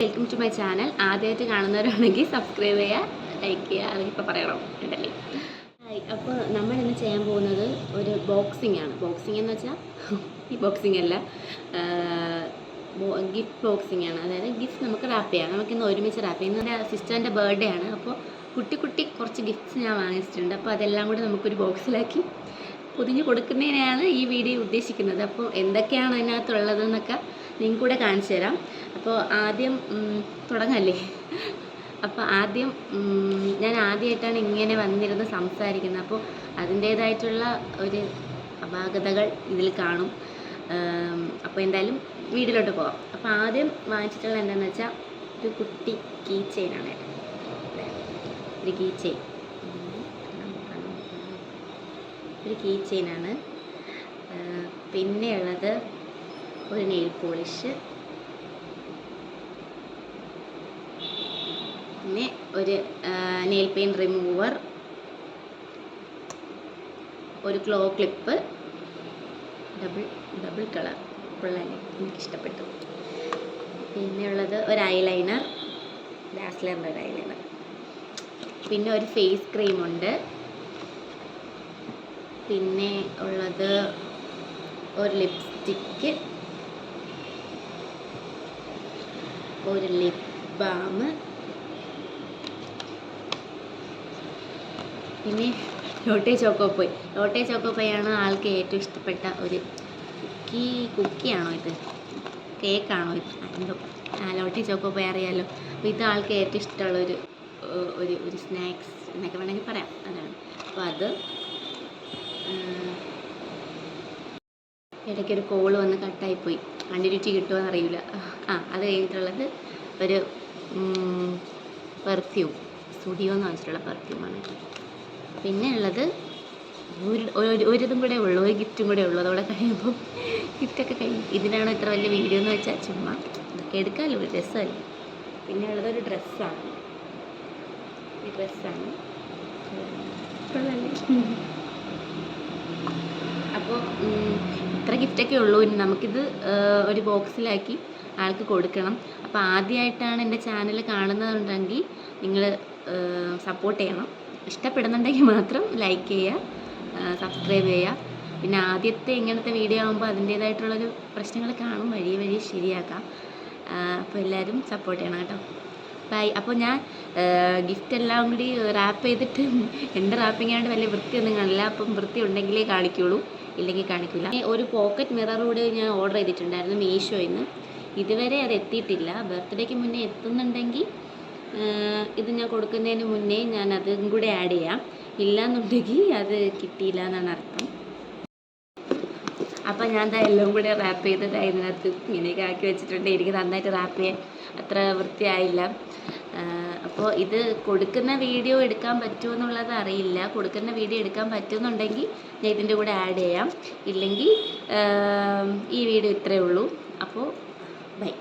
Welcome to my channel. ആദ്യമായിട്ട് കാണുന്നവരാണെങ്കിൽ subscribe ചെയ്യുക, ലൈക്ക് ചെയ്യുക, അല്ലെങ്കിൽ ഇപ്പോൾ പറയണം ഉണ്ടല്ലേ. അപ്പോൾ നമ്മളിന്ന് ചെയ്യാൻ പോകുന്നത് ഒരു ബോക്സിംഗ് ആണ്. ബോക്സിംഗ് എന്ന് വെച്ചാൽ ഈ ബോക്സിംഗ് അല്ല, ഗിഫ്റ്റ് ബോക്സിംഗ് ആണ്. അതായത് ഗിഫ്റ്റ് നമുക്ക് റാപ്പ് ചെയ്യാം. നമുക്കിന്ന് ഒരുമിച്ച് റാപ്പ് ചെയ്യാം. ഇന്ന് എൻ്റെ സിസ്റ്ററിൻ്റെ ബർത്ത്ഡേ ആണ്. അപ്പോൾ കുട്ടി കുറച്ച് ഗിഫ്റ്റ്സ് ഞാൻ വാങ്ങിച്ചിട്ടുണ്ട്. അപ്പോൾ അതെല്ലാം കൂടി നമുക്കൊരു ബോക്സിലാക്കി പൊതിഞ്ഞ് കൊടുക്കുന്നതിനെയാണ് ഈ വീഡിയോ ഉദ്ദേശിക്കുന്നത്. അപ്പോൾ എന്തൊക്കെയാണ് അതിനകത്തുള്ളതെന്നൊക്കെ നിങ്ങൾക്ക് കൂടെ കാണിച്ചു തരാം. അപ്പോൾ ആദ്യം തുടങ്ങല്ലേ. അപ്പോൾ ആദ്യം ഞാൻ ആദ്യമായിട്ടാണ് ഇങ്ങനെ വന്നിരുന്ന് സംസാരിക്കുന്നത്. അപ്പോൾ അതിൻ്റേതായിട്ടുള്ള ഒരു അപാകതകൾ ഇതിൽ കാണും. അപ്പോൾ എന്തായാലും വീഡിയോയിലോട്ട് പോകാം. അപ്പോൾ ആദ്യം വാങ്ങിച്ചിട്ടുള്ള എന്താണെന്ന് വെച്ചാൽ ഒരു കുട്ടി കീ ചെയിനാണ്. ഒരു കീ ചെയിൻ, ഒരു കീ ചെയിനാണ്. പിന്നെയുള്ളത് ഒരു നെയിൽ പോളിഷ്, പിന്നെ ഒരു നെയിൽ പെയിൻറ് റിമൂവർ, ഒരു ക്ലോ ക്ലിപ്പ്, ഡബിൾ കളർ ഉള്ളതല്ലേ, എനിക്കിഷ്ടപ്പെട്ടു. പിന്നെയുള്ളത് ഒരു ഐലൈനർ, ഡാസ്ലറിൻ്റെ ഒരു ഐലൈനർ. പിന്നെ ഒരു ഫേസ് ക്രീമുണ്ട്. പിന്നെ ഉള്ളത് ഒരു ലിപ്സ്റ്റിക്ക്, ഒരു ലിപ് ബാം, പിന്നെ ലോട്ടെ ചോക്കോപ്പയാണ് ആൾക്ക് ഏറ്റവും ഇഷ്ടപ്പെട്ട ഒരു കുക്കിയാണോ ഇത്, കേക്കാണോ ഇത്, എന്തോ ലോട്ടെ ചോക്കോപ്പൈ അറിയാമല്ലോ. അപ്പോൾ ഇത് ആൾക്ക് ഏറ്റവും ഇഷ്ടമുള്ള ഒരു സ്നാക്സ് എന്നൊക്കെ വേണമെങ്കിൽ പറയാം. അതാണ്. അപ്പോൾ അത് ഇടയ്ക്കൊരു കോള് വന്ന് കട്ടായിപ്പോയി, കണ്ടിന്യൂറ്റി കിട്ടുമോ എന്നറിയില്ല. അത് കഴിഞ്ഞിട്ടുള്ളത് ഒരു പെർഫ്യൂം, സ്റ്റുഡിയോ എന്ന് വെച്ചിട്ടുള്ള പെർഫ്യൂമാണ്. പിന്നെ ഉള്ളത് ഒരിതും കൂടെ ഉള്ളൂ, ഒരു ഗിഫ്റ്റും കൂടെ ഉള്ളൂ. അതോടെ കഴിയുമ്പോൾ ഗിഫ്റ്റൊക്കെ കഴിയും. ഇതിനാണോ ഇത്ര വലിയ വീഡിയോ എന്ന് വെച്ചാൽ ചുമ്മാ ഇതൊക്കെ എടുക്കാമല്ലോ, ഒരു ഡ്രസ്സല്ലേ. പിന്നെ ഉള്ളത് ഒരു ഡ്രസ്സാണ്. ഈ ഡ്രസ്സാണ് അപ്പോൾ ഇത്ര ഗിഫ്റ്റൊക്കെ ഉള്ളൂ. ഇനി നമുക്കിത് ഒരു ബോക്സിലാക്കി ആൾക്ക് കൊടുക്കണം. അപ്പോൾ ആദ്യമായിട്ടാണ് എൻ്റെ ചാനൽ കാണുന്നതുണ്ടെങ്കിൽ നിങ്ങൾ സപ്പോർട്ട് ചെയ്യണം. ഇഷ്ടപ്പെടുന്നുണ്ടെങ്കിൽ മാത്രം ലൈക്ക് ചെയ്യുക, സബ്സ്ക്രൈബ് ചെയ്യുക. പിന്നെ ആദ്യത്തെ ഇങ്ങനത്തെ വീഡിയോ ആകുമ്പോൾ അതിൻ്റേതായിട്ടുള്ളൊരു പ്രശ്നങ്ങൾ കാണും, വഴി ശരിയാക്കാം. അപ്പോൾ എല്ലാവരും സപ്പോർട്ട് ചെയ്യണം കേട്ടോ. ബൈ. അപ്പോൾ ഞാൻ ഗിഫ്റ്റ് എല്ലാം കൂടി റാപ്പ് ചെയ്തിട്ട് എൻ്റെ റാപ്പിംഗ് ആയിട്ട് വലിയ വൃത്തിയൊന്നും കാണില്ല. അപ്പം വൃത്തി ഉണ്ടെങ്കിലേ കാണിക്കുള്ളൂ, ഇല്ലെങ്കിൽ കാണിക്കില്ല. ഒരു പോക്കറ്റ് മിറർ കൂടി ഞാൻ ഓർഡർ ചെയ്തിട്ടുണ്ടായിരുന്നു മീഷോയിൽ നിന്ന്. ഇതുവരെ അത് എത്തിയിട്ടില്ല. ബർത്ത്ഡേക്ക് മുന്നേ എത്തുന്നുണ്ടെങ്കിൽ ഇത് ഞാൻ കൊടുക്കുന്നതിന് മുന്നേ ഞാൻ അതും കൂടെ ആഡ് ചെയ്യാം. ഇല്ലയെന്നുണ്ടെങ്കിൽ അത് കിട്ടിയില്ല എന്നാണ് അർത്ഥം. അപ്പം ഞാൻ എല്ലാം കൂടെ റാപ്പ് ചെയ്തിട്ട് ഇതിനകത്ത് ഇങ്ങനെയൊക്കെ ആക്കി വെച്ചിട്ടുണ്ട്. എനിക്ക് നന്നായിട്ട് റാപ്പ് ചെയ്യാൻ അത്ര വൃത്തിയായില്ല. അപ്പോൾ ഇത് കൊടുക്കുന്ന വീഡിയോ എടുക്കാൻ പറ്റുമോ എന്നുള്ളത് അറിയില്ല. കൊടുക്കുന്ന വീഡിയോ എടുക്കാൻ പറ്റുമെന്നുണ്ടെങ്കിൽ ഞാൻ ഇതിൻ്റെ കൂടെ ആഡ് ചെയ്യാം. ഇല്ലെങ്കിൽ ഈ വീഡിയോ ഇത്രയേ ഉള്ളൂ. അപ്പോൾ ബൈ.